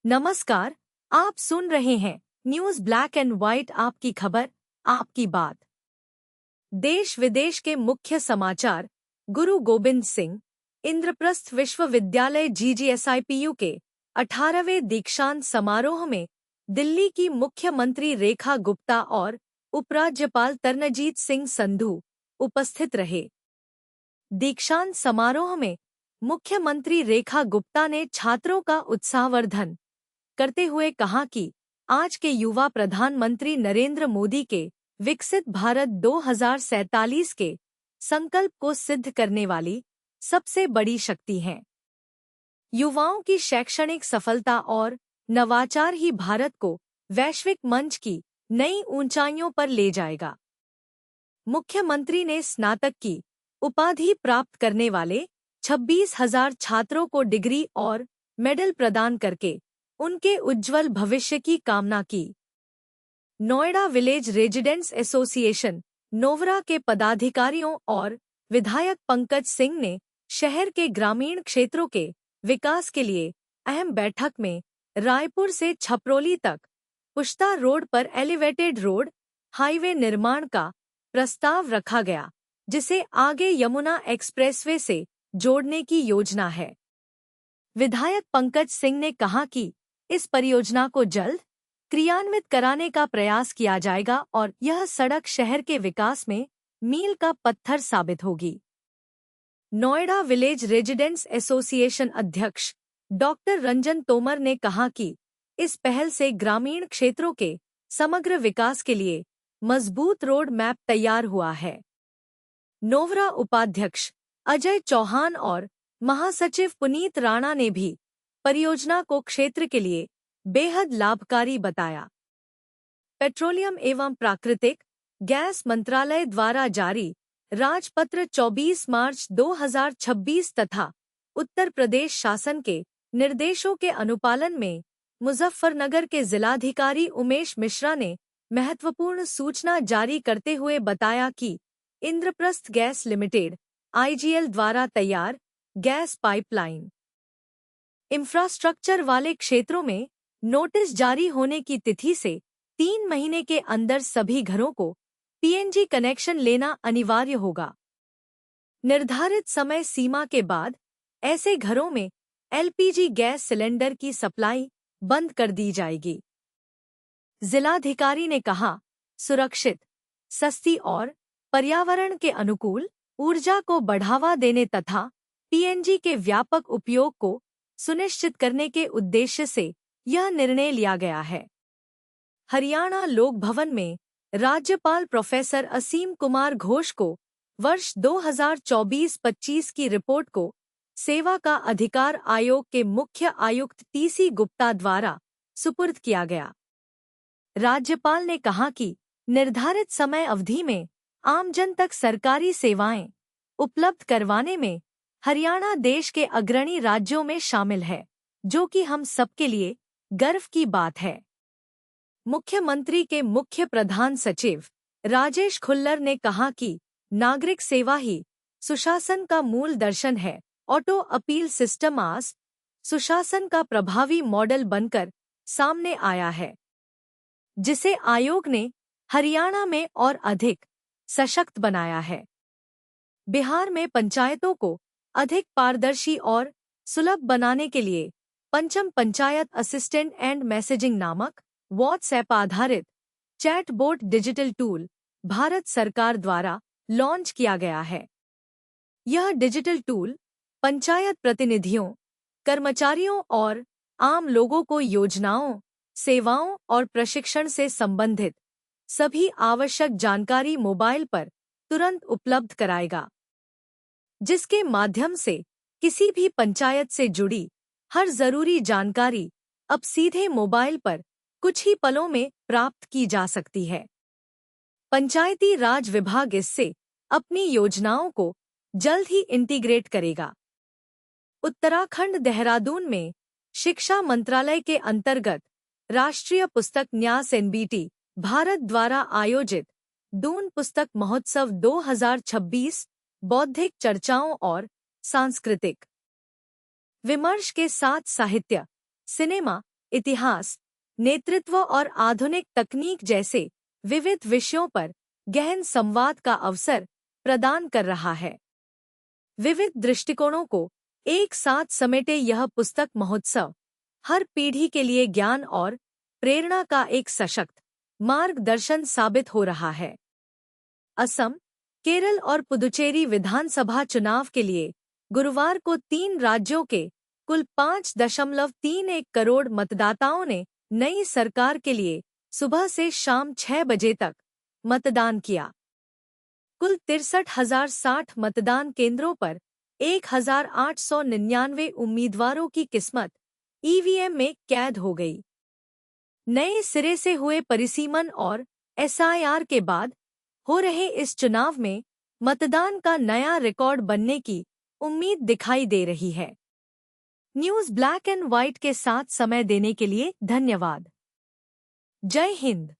नमस्कार। आप सुन रहे हैं न्यूज ब्लैक एंड व्हाइट, आपकी खबर आपकी बात। देश विदेश के मुख्य समाचार। गुरु गोबिंद सिंह इंद्रप्रस्थ विश्वविद्यालय GGSIPU के 18वें दीक्षांत समारोह में दिल्ली की मुख्यमंत्री रेखा गुप्ता और उपराज्यपाल तरनजीत सिंह संधू उपस्थित रहे। दीक्षांत समारोह में मुख्यमंत्री रेखा गुप्ता ने छात्रों का उत्साहवर्धन करते हुए कहा कि आज के युवा प्रधानमंत्री नरेंद्र मोदी के विकसित भारत 2047 के संकल्प को सिद्ध करने वाली सबसे बड़ी शक्ति हैं। युवाओं की शैक्षणिक सफलता और नवाचार ही भारत को वैश्विक मंच की नई ऊंचाइयों पर ले जाएगा। मुख्यमंत्री ने स्नातक की उपाधि प्राप्त करने वाले 26,000 छात्रों को डिग्री और मेडल प्रदान करके उनके उज्जवल भविष्य की कामना की। नोएडा विलेज रेजिडेंट्स एसोसिएशन नोवरा के पदाधिकारियों और विधायक पंकज सिंह ने शहर के ग्रामीण क्षेत्रों के विकास के लिए अहम बैठक में रायपुर से छपरौली तक पुश्ता रोड पर एलिवेटेड रोड हाईवे निर्माण का प्रस्ताव रखा गया, जिसे आगे यमुना एक्सप्रेसवे से जोड़ने की योजना है। विधायक पंकज सिंह ने कहा कि इस परियोजना को जल्द क्रियान्वित कराने का प्रयास किया जाएगा और यह सड़क शहर के विकास में मील का पत्थर साबित होगी। नोएडा विलेज रेजिडेंट्स एसोसिएशन अध्यक्ष डॉक्टर रंजन तोमर ने कहा कि इस पहल से ग्रामीण क्षेत्रों के समग्र विकास के लिए मजबूत रोड मैप तैयार हुआ है। नोवरा उपाध्यक्ष अजय चौहान और महासचिव पुनीत राणा ने भी परियोजना को क्षेत्र के लिए बेहद लाभकारी बताया। पेट्रोलियम एवं प्राकृतिक गैस मंत्रालय द्वारा जारी राजपत्र 24 मार्च 2026 तथा उत्तर प्रदेश शासन के निर्देशों के अनुपालन में मुजफ्फरनगर के जिलाधिकारी उमेश मिश्रा ने महत्वपूर्ण सूचना जारी करते हुए बताया कि इंद्रप्रस्थ गैस लिमिटेड IGL द्वारा तैयार गैस पाइपलाइन इंफ्रास्ट्रक्चर वाले क्षेत्रों में नोटिस जारी होने की तिथि से 3 महीने के अंदर सभी घरों को PNG कनेक्शन लेना अनिवार्य होगा। निर्धारित समय सीमा के बाद ऐसे घरों में LPG गैस सिलेंडर की सप्लाई बंद कर दी जाएगी। जिलाधिकारी ने कहा, सुरक्षित, सस्ती और पर्यावरण के अनुकूल ऊर्जा को बढ़ावा देने तथा PNG के व्यापक उपयोग को सुनिश्चित करने के उद्देश्य से यह निर्णय लिया गया है। हरियाणा लोक भवन में राज्यपाल प्रोफेसर असीम कुमार घोष को वर्ष 2024-25 की रिपोर्ट को सेवा का अधिकार आयोग के मुख्य आयुक्त TC गुप्ता द्वारा सुपुर्द किया गया। राज्यपाल ने कहा कि निर्धारित समय अवधि में आमजन तक सरकारी सेवाएं उपलब्ध करवाने में हरियाणा देश के अग्रणी राज्यों में शामिल है, जो कि हम सबके लिए गर्व की बात है। मुख्यमंत्री के मुख्य प्रधान सचिव राजेश खुल्लर ने कहा कि नागरिक सेवा ही सुशासन का मूल दर्शन है। ऑटो अपील सिस्टम आज सुशासन का प्रभावी मॉडल बनकर सामने आया है, जिसे आयोग ने हरियाणा में और अधिक सशक्त बनाया है। बिहार में पंचायतों को अधिक पारदर्शी और सुलभ बनाने के लिए पंचम पंचायत असिस्टेंट एंड मैसेजिंग नामक WhatsApp आधारित चैटबॉट डिजिटल टूल भारत सरकार द्वारा लॉन्च किया गया है। यह डिजिटल टूल पंचायत प्रतिनिधियों, कर्मचारियों और आम लोगों को योजनाओं, सेवाओं और प्रशिक्षण से संबंधित सभी आवश्यक जानकारी मोबाइल पर तुरंत उपलब्ध कराएगा, जिसके माध्यम से किसी भी पंचायत से जुड़ी हर जरूरी जानकारी अब सीधे मोबाइल पर कुछ ही पलों में प्राप्त की जा सकती है। पंचायती राज विभाग इससे अपनी योजनाओं को जल्द ही इंटीग्रेट करेगा। उत्तराखंड देहरादून में शिक्षा मंत्रालय के अंतर्गत राष्ट्रीय पुस्तक न्यास NBT भारत द्वारा आयोजित दून पुस्तक महोत्सव 2026 बौद्धिक चर्चाओं और सांस्कृतिक विमर्श के साथ साहित्य, सिनेमा, इतिहास, नेतृत्व और आधुनिक तकनीक जैसे विविध विषयों पर गहन संवाद का अवसर प्रदान कर रहा है। विविध दृष्टिकोणों को एक साथ समेटे यह पुस्तक महोत्सव हर पीढ़ी के लिए ज्ञान और प्रेरणा का एक सशक्त मार्गदर्शन साबित हो रहा है। असम, केरल और पुदुचेरी विधानसभा चुनाव के लिए गुरुवार को 3 राज्यों के कुल 5.31 करोड़ मतदाताओं ने नई सरकार के लिए सुबह से शाम 6 बजे तक मतदान किया। कुल 63,060 मतदान केंद्रों पर 1,899 उम्मीदवारों की किस्मत ईवीएम में कैद हो गई। नए सिरे से हुए परिसीमन और एसआईआर के बाद हो रहे इस चुनाव में मतदान का नया रिकॉर्ड बनने की उम्मीद दिखाई दे रही है। न्यूज़ ब्लैक एंड व्हाइट के साथ समय देने के लिए धन्यवाद। जय हिंद।